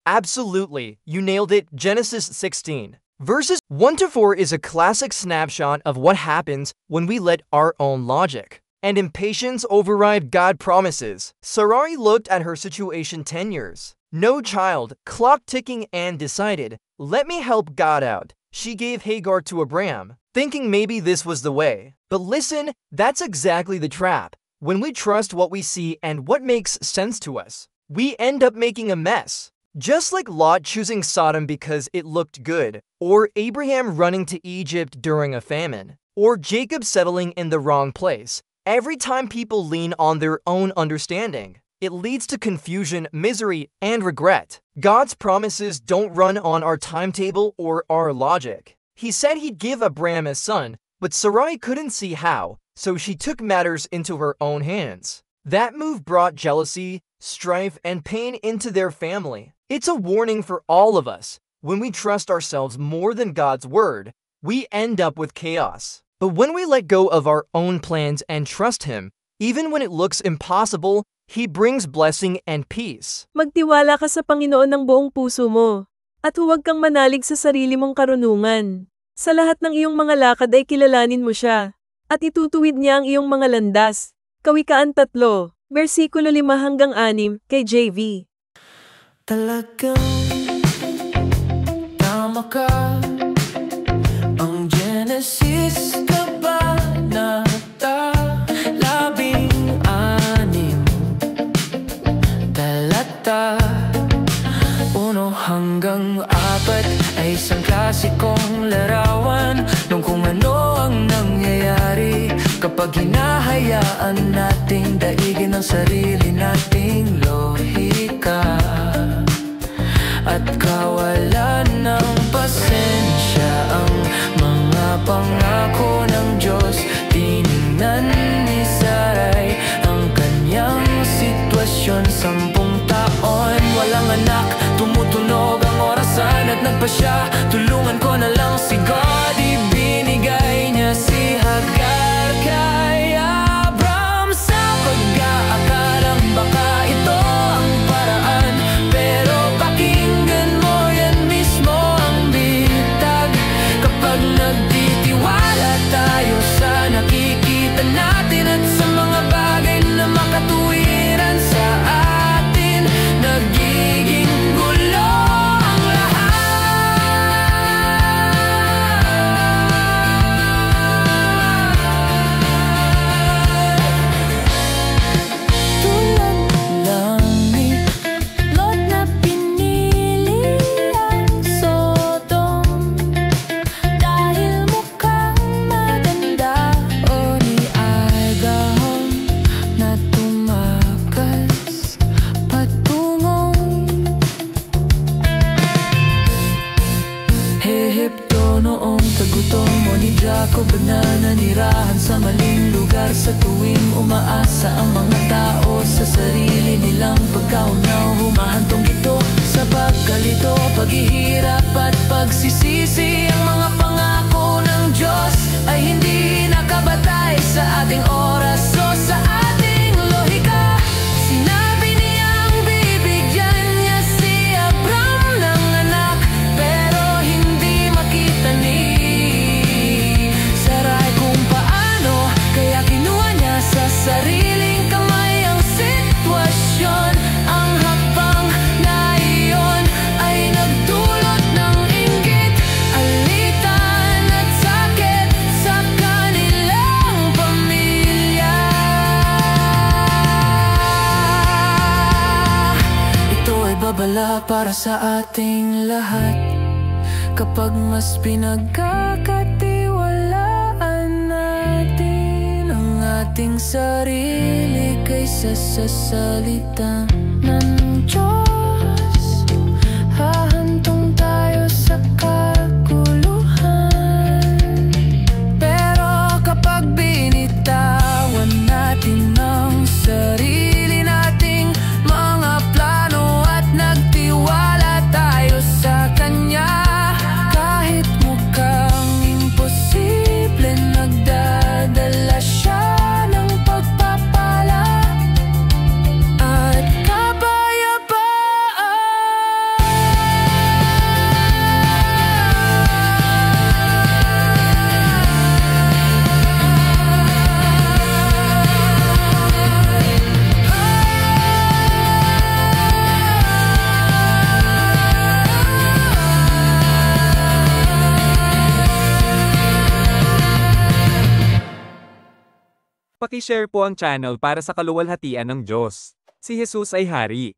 Absolutely, you nailed it. Genesis 16. Verses 1 to 4 is a classic snapshot of what happens when we let our own logic and impatience override God's promises. Sarai looked at her situation 10 years. No child, clock ticking, and decided, let me help God out. She gave Hagar to Abraham, thinking maybe this was the way. But listen, that's exactly the trap. When we trust what we see and what makes sense to us, we end up making a mess. Just like Lot choosing Sodom because it looked good, or Abraham running to Egypt during a famine, or Jacob settling in the wrong place. Every time people lean on their own understanding, it leads to confusion, misery, and regret. God's promises don't run on our timetable or our logic. He said he'd give Abraham a son, but Sarai couldn't see how, so she took matters into her own hands. That move brought jealousy, strife, and pain into their family. It's a warning for all of us. When we trust ourselves more than God's word, we end up with chaos. But when we let go of our own plans and trust Him, even when it looks impossible, He brings blessing and peace. Magtiwala ka sa Panginoon ng buong puso mo, at huwag kang manalig sa sarili mong karunungan. Sa lahat ng iyong mga lakad ay kilalanin mo siya, at itutuwid niya ang iyong mga landas. Kawikaan 3, versikulo 5-6, kay JV. Talagang tama ka. Ang Genesis kabanata 16, talata 1-4 ay isang klasikong larawan nung kung ano ang nangyayari kapag hinahayaan nating daigin ang sarili nating lohika at kawalan ng pasensya ang mga pangako ng Diyos. Tiningnan ni Sarai ang kanyang sitwasyon, 10 taon, walang anak, tumutunog ang orasan at nagpasya, tulungan ko na lang si God. Ibinigay niya si Hagar kay Abram sa pag-aakalang baka ito ang paraan, pero pakinggan mo, yan mismo ang bitag. Kapag nagtitiwala tayo sa nakikita natin at sa mga bagay na makatuwiran sa atin, nagiging gulo ang lahat. Tulad lang ni Lot na pinili ang Sodom dahil mukhang maganda, o ni Abraham na tumakas patungong Ehipto noong tagutom, o ni Jacob na nanirahan sa maling lugar sa tuwing umaasa ang mga tao sa sarili nilang pagkaunaw. Humahantong ito sa pagkalito, paghihirap at pagsisisi. Ang mga pangako ng Diyos ay hindi nakabatay sa ating oras o sa ating lohika. Sinabi niyang bibigyan niya si Abram ng anak, pero hindi makita ni Sarai kung paano, kaya kinuha niya sa sariling kamay ang sitwasyon. Ang hakbang na iyon ay nagdulot ng inggit, alitan at sakit sa kanilang pamilya. Ito ay babala para sa ating lahat. Kapag mas pinagkakatiwalaan natin ang ating sarili kaysa sa salita ng Diyos, hahantong tayo sa kaguluhan. Pero kapag binitawan natin ang sarili nating mga plano at nagtiwala tayo sa Kanya, kahit mukhang imposible, nagdadala siya ng pagpapala. At Paki-share po ang channel para sa kaluwalhatian ng Diyos. Si Jesus ay Hari.